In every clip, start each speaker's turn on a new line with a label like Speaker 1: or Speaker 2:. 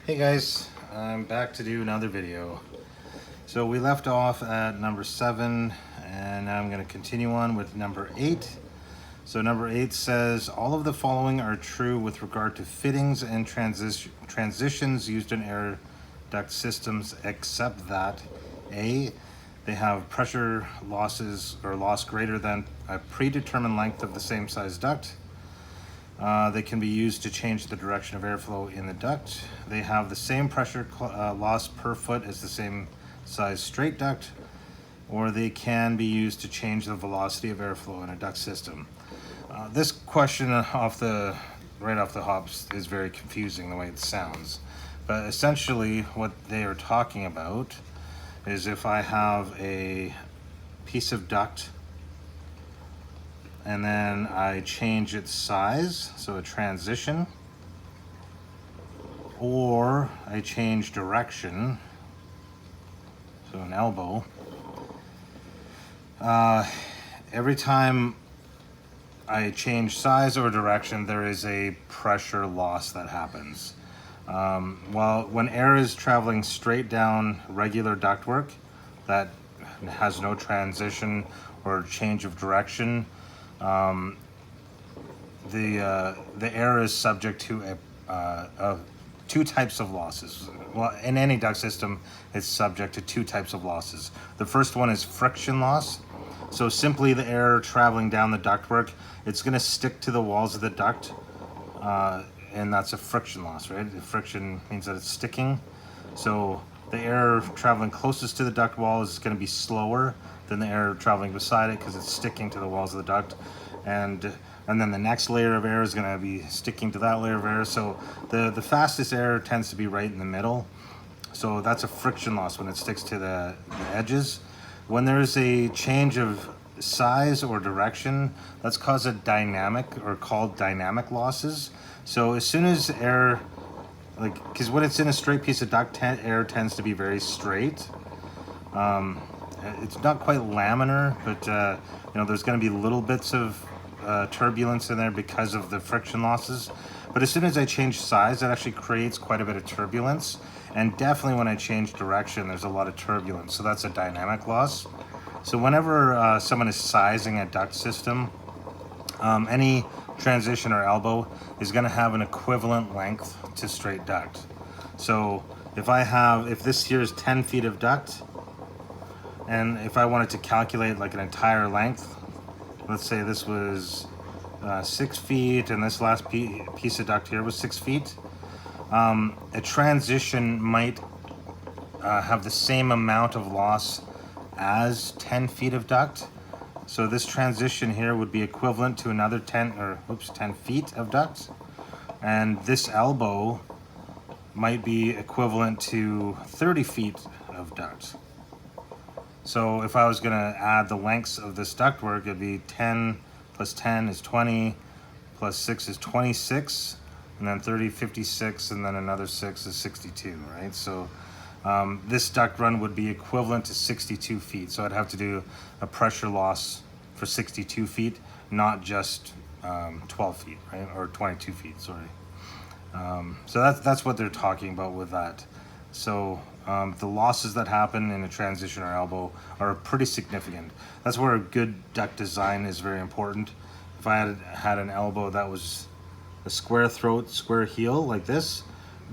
Speaker 1: Hey guys, I'm back to do another video. So we left off at number 7 and now I'm going to continue on with number 8. So number 8 says all of the following are true with regard to fittings and transitions used in air duct systems, except that A, they have pressure losses or loss greater than a predetermined length of the same size duct. They can be used to change the direction of airflow in the duct. They have the same pressure loss per foot as the same size straight duct, or they can be used to change the velocity of airflow in a duct system. This question right off the hops is very confusing the way it sounds. But essentially what they are talking about is if I have a piece of duct and then I change its size, so a transition, or I change direction, so an elbow. Every time I change size or direction, there is a pressure loss that happens. Well, when air is traveling straight down regular ductwork that has no transition or change of direction, the air is subject to two types of losses. Well, in any duct system, it's subject to two types of losses. The first one is friction loss. So simply the air traveling down the ductwork, it's going to stick to the walls of the duct, and that's a friction loss, right? The friction means that it's sticking. So the air traveling closest to the duct wall is going to be slower than the air traveling beside it because it's sticking to the walls of the duct, and then the next layer of air is going to be sticking to that layer of air. So the fastest air tends to be right in the middle. So that's a friction loss when it sticks to the edges. When there's a change of size or direction, that's called dynamic losses. So as soon as air, because when it's in a straight piece of duct, air tends to be very straight. It's not quite laminar, but there's going to be little bits of turbulence in there because of the friction losses. But as soon as I change size, that actually creates quite a bit of turbulence. And definitely when I change direction, there's a lot of turbulence. So that's a dynamic loss. So whenever someone is sizing a duct system, any transition or elbow is going to have an equivalent length to straight duct. So if this here is 10 feet of duct, and if I wanted to calculate like an entire length, let's say this was 6 feet and this last piece of duct here was 6 feet, a transition might have the same amount of loss as 10 feet of duct. So this transition here would be equivalent to another 10 feet of duct, and this elbow might be equivalent to 30 feet of duct. So if I was going to add the lengths of this ductwork, it'd be 10 plus 10 is 20, plus 6 is 26, and then 30, 56, and then another 6 is 62, right? So this duct run would be equivalent to 62 feet. So I'd have to do a pressure loss for 62 feet, not just 12 feet, right? Or 22 feet, sorry. So that's what they're talking about with that. So the losses that happen in a transition or elbow are pretty significant. That's where a good duct design is very important. If I had an elbow that was a square throat, square heel like this,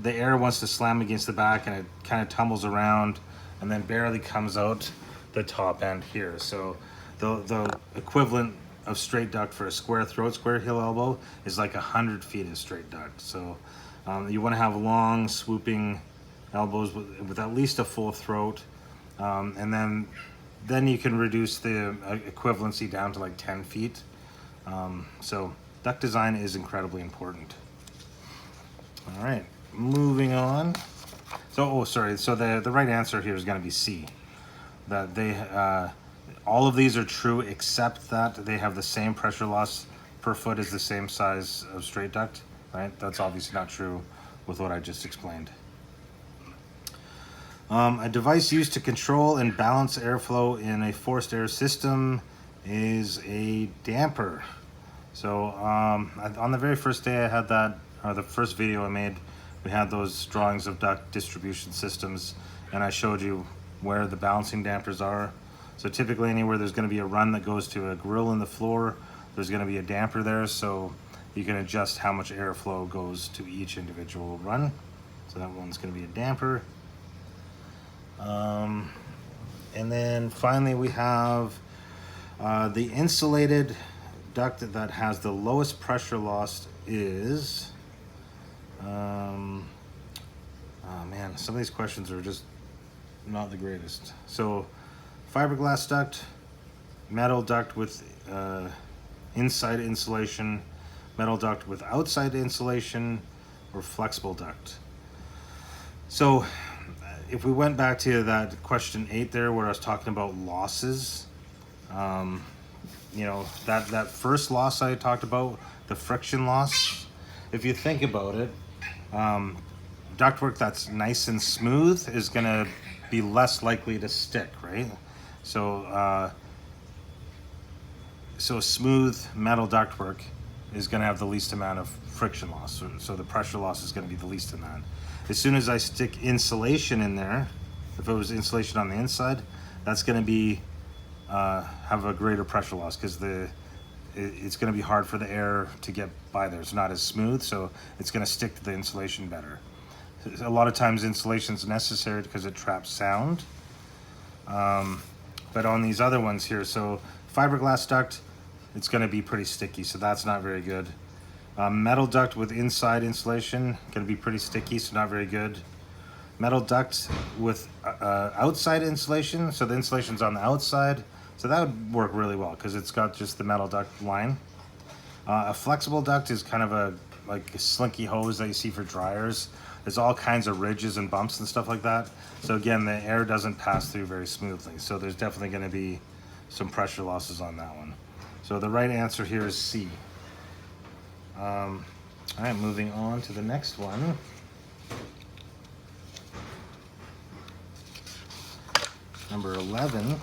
Speaker 1: the air wants to slam against the back and it kind of tumbles around and then barely comes out the top end here. So the equivalent of straight duct for a square throat, square heel elbow is like 100 feet of straight duct. So you want to have long swooping elbows with at least a full throat, and then you can reduce the equivalency down to like 10 feet. So duct design is incredibly important. All right, moving on. So the right answer here is going to be C. That they all of these are true except that they have the same pressure loss per foot as the same size of straight duct, right? That's obviously not true with what I just explained. A device used to control and balance airflow in a forced air system is a damper. So on the very first day I had that, or the first video I made we had those drawings of duct distribution systems, and I showed you where the balancing dampers are. So typically anywhere there's going to be a run that goes to a grill in the floor, there's going to be a damper there, so you can adjust how much airflow goes to each individual run. So that one's going to be a damper. And then finally we have the insulated duct that has the lowest pressure loss is, oh man, some of these questions are just not the greatest. So fiberglass duct, metal duct with inside insulation, metal duct with outside insulation, or flexible duct. So if we went back to that question 8 there where I was talking about losses, you know, that first loss I talked about, the friction loss, if you think about it, ductwork that's nice and smooth is going to be less likely to stick, right? So so smooth metal ductwork is going to have the least amount of friction loss, so the pressure loss is going to be the least in that. As soon as I stick insulation in there, if it was insulation on the inside, that's going to be have a greater pressure loss because it's going to be hard for the air to get by there. It's not as smooth, so it's going to stick to the insulation better. A lot of times insulation is necessary because it traps sound. But on these other ones here, so fiberglass duct, it's going to be pretty sticky, so that's not very good. Metal duct with inside insulation, going to be pretty sticky, so not very good. Metal duct with outside insulation, so the insulation's on the outside, so that would work really well because it's got just the metal duct line. A flexible duct is kind of like a slinky hose that you see for dryers. There's all kinds of ridges and bumps and stuff like that. So again, the air doesn't pass through very smoothly. So there's definitely going to be some pressure losses on that one. So the right answer here is C. All right, moving on to the next one. Number 11.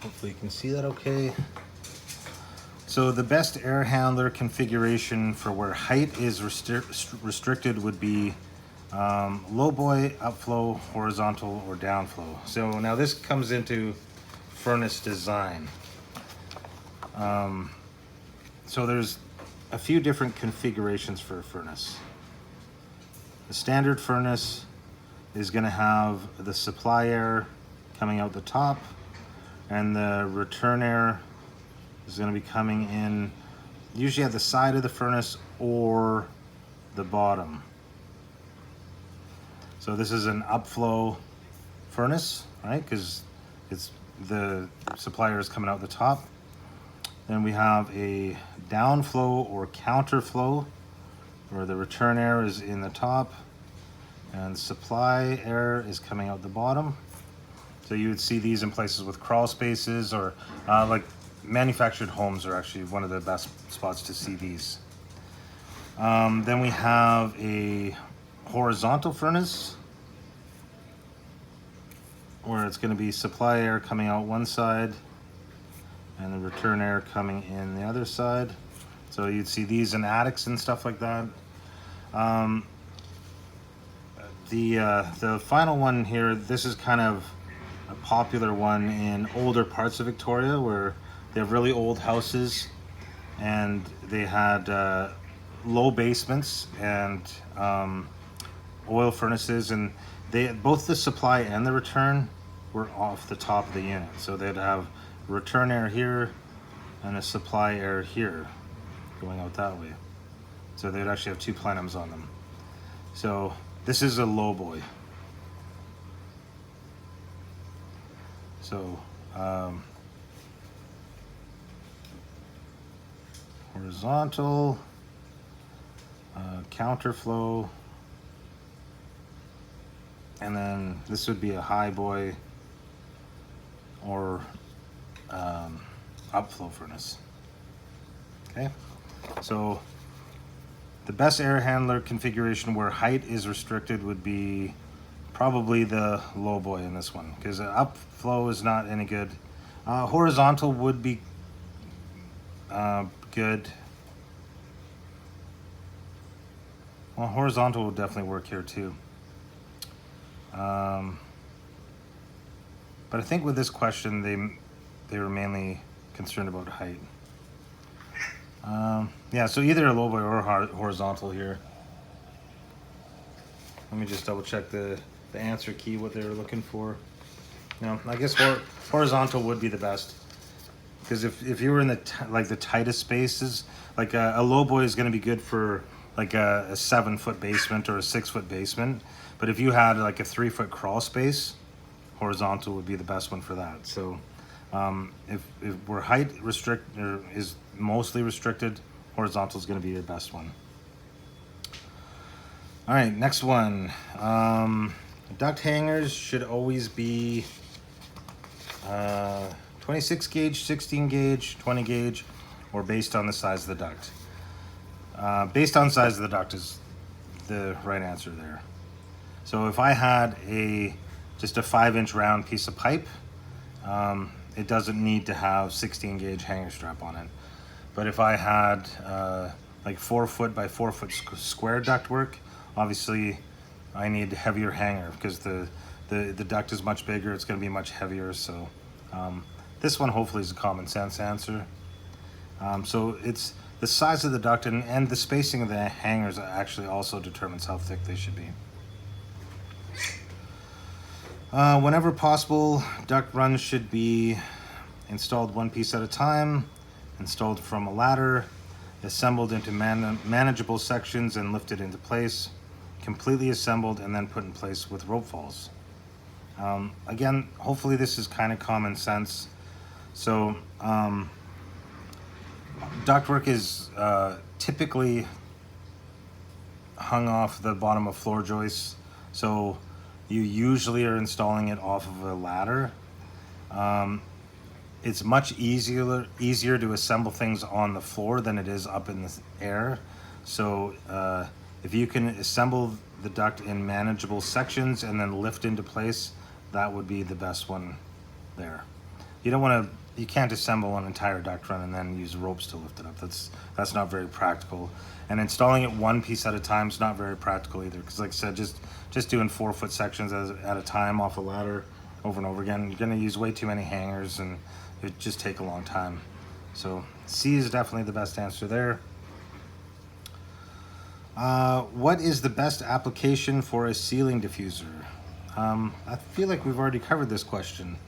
Speaker 1: Hopefully you can see that okay. So the best air handler configuration for where height is restricted would be low boy, upflow, horizontal, or downflow. So now this comes into furnace design. So there's a few different configurations for a furnace. The standard furnace is going to have the supply air coming out the top, and the return air is going to be coming in usually at the side of the furnace or the bottom. So this is an upflow furnace, right? Because it's the supply air is coming out the top. Then we have a downflow or counterflow, where the return air is in the top and supply air is coming out the bottom. So you would see these in places with crawl spaces, or like manufactured homes are actually one of the best spots to see these. Then we have a horizontal furnace, where it's going to be supply air coming out one side and the return air coming in the other side. So you'd see these in attics and stuff like that. The final one here, this is kind of a popular one in older parts of Victoria where they have really old houses and they had low basements and oil furnaces, and they both the supply and the return were off the top of the unit. So they'd have return air here and a supply air here going out that way. So they'd actually have two plenums on them. So this is a low boy. So horizontal, counterflow, and then this would be a high boy or upflow furnace. Okay, so the best air handler configuration where height is restricted would be probably the low boy in this one, because upflow is not any good. Horizontal would be good. Well, horizontal will definitely work here too. But I think with this question, they were mainly concerned about height. Yeah, so either a low boy or horizontal here. Let me just double check the answer key, what they were looking for. No, I guess horizontal would be the best. Because if you were in the the tightest spaces, like a low boy is going to be good for like a 7-foot basement or a 6-foot basement. But if you had like a 3-foot crawl space, horizontal would be the best one for that. So if we're height is mostly restricted, horizontal is going to be your best one. All right, next one. Duct hangers should always be 26 gauge, 16 gauge, 20 gauge, or based on the size of the duct. Based on size of the duct is the right answer there. So if I had just a 5-inch round piece of pipe, it doesn't need to have 16 gauge hanger strap on it. But if I had like 4 foot by 4 foot square duct work, obviously I need heavier hanger because the duct is much bigger, it's going to be much heavier. So this one hopefully is a common sense answer. So it's the size of the duct and the spacing of the hangers actually also determines how thick they should be. Whenever possible, duct runs should be installed one piece at a time, installed from a ladder, assembled into manageable sections and lifted into place, completely assembled and then put in place with rope falls. Again, hopefully this is kind of common sense. So ductwork is typically hung off the bottom of floor joists, so you usually are installing it off of a ladder. It's much easier to assemble things on the floor than it is up in the air. So if you can assemble the duct in manageable sections and then lift into place, that would be the best one there. You can't assemble an entire duct run and then use ropes to lift it up. That's not very practical. And installing it one piece at a time is not very practical either, because like I said, just doing 4-foot sections at a time off a ladder over and over again, you're going to use way too many hangers and it would just take a long time. So C is definitely the best answer there. What is the best application for a ceiling diffuser? I feel like we've already covered this question.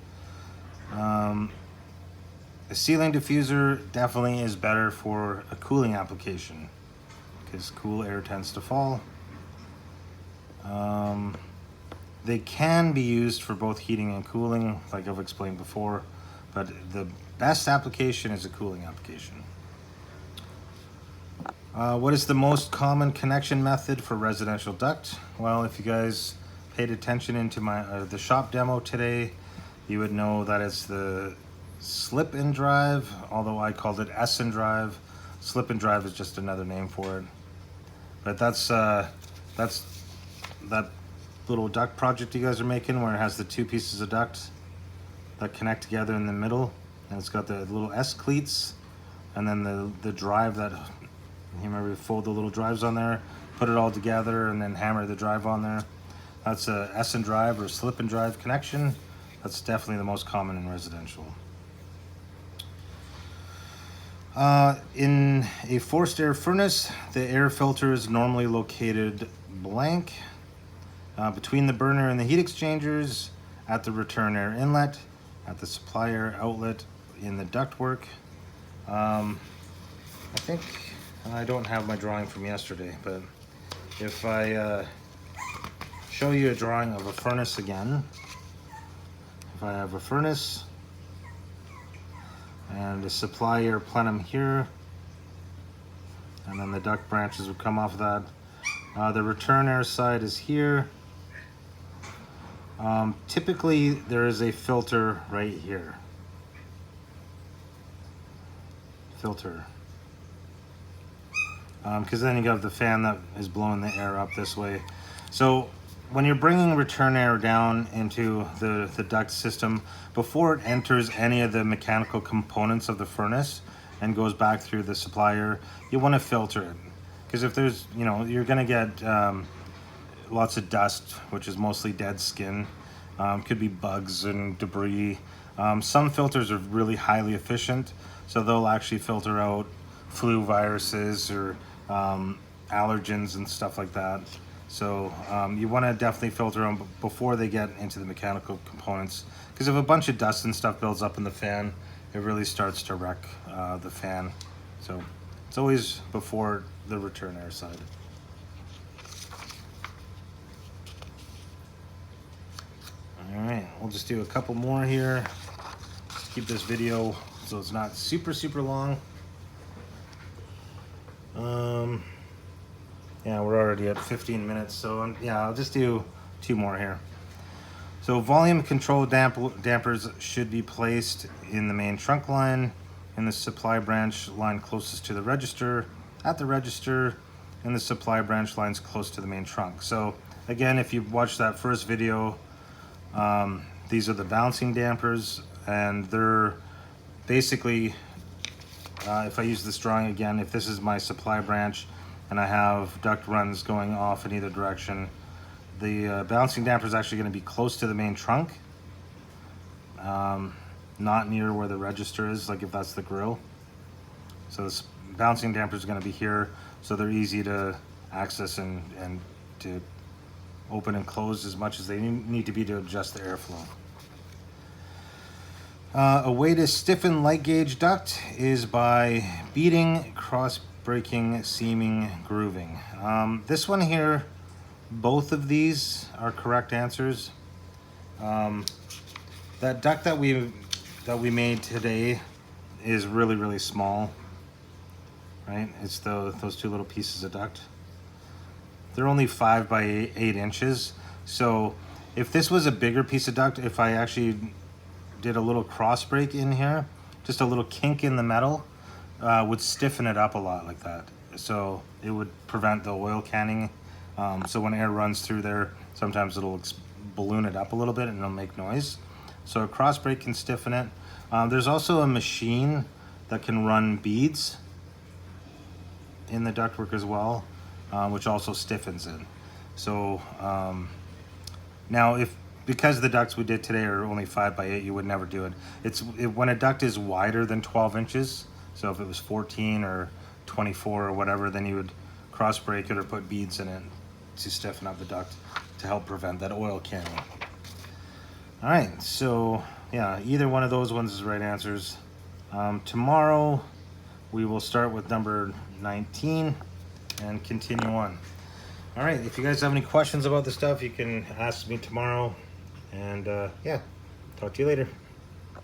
Speaker 1: A ceiling diffuser definitely is better for a cooling application because cool air tends to fall. They can be used for both heating and cooling, like I've explained before, but the best application is a cooling application. What is the most common connection method for residential duct? Well, if you guys paid attention into the shop demo today, you would know that it's the slip and drive, although I called it S and drive. Slip and drive is just another name for it. But that's that little duct project you guys are making where it has the 2 pieces of duct that connect together in the middle, and it's got the little S cleats and then the drive that you remember, fold the little drives on there, put it all together and then hammer the drive on there. That's a S and drive or slip and drive connection. That's definitely the most common in residential. In a forced air furnace, the air filter is normally located blank between the burner and the heat exchangers, at the return air inlet, at the supply air outlet, in the ductwork. I think I don't have my drawing from yesterday, but if I show you a drawing of a furnace again, if I have a furnace and a supply air plenum here, and then the duct branches would come off of that. The return air side is here. Typically there is a filter right here. Filter. Because then you got the fan that is blowing the air up this way. So when you're bringing return air down into the duct system, before it enters any of the mechanical components of the furnace and goes back through the supply air, you want to filter it. Because if there's, you know, you're gonna get lots of dust, which is mostly dead skin. Could be bugs and debris. Some filters are really highly efficient, so they'll actually filter out flu viruses or allergens and stuff like that. So you want to definitely filter them before they get into the mechanical components, because if a bunch of dust and stuff builds up in the fan, it really starts to wreck the fan. So it's always before the return air side. All right, we'll just do a couple more here. Keep this video so it's not super long. Yeah, we're already at 15 minutes, so yeah, I'll just do 2 more here. So volume control dampers should be placed in the main trunk line, in the supply branch line closest to the register, at the register, and the supply branch lines close to the main trunk. So again, if you watched that first video, these are the bouncing dampers, and they're basically, if I use this drawing again, if this is my supply branch and I have duct runs going off in either direction, the bouncing damper is actually going to be close to the main trunk, not near where the register is, like if that's the grill. So this bouncing damper is going to be here, so they're easy to access and to open and close as much as they need to be to adjust the airflow. A way to stiffen light gauge duct is by beating, cross breaking, seaming, grooving. This one here, both of these are correct answers. That duct that we made today is really small, right? It's those 2 little pieces of duct. They're only 5 by 8 inches. So if this was a bigger piece of duct, if I actually did a little cross break in here, just a little kink in the metal, would stiffen it up a lot like that. So it would prevent the oil canning. So when air runs through there, sometimes it'll balloon it up a little bit and it'll make noise. So a cross break can stiffen it. There's also a machine that can run beads in the ductwork as well, which also stiffens it. So now because the ducts we did today are only 5 by 8, you would never do it. When a duct is wider than 12 inches, so if it was 14 or 24 or whatever, then you would cross break it or put beads in it to stiffen up the duct to help prevent that oil canning. All right, so yeah, either one of those ones is right answers. Tomorrow we will start with number 19 and continue on. All right, if you guys have any questions about the stuff, you can ask me tomorrow. And yeah, talk to you later.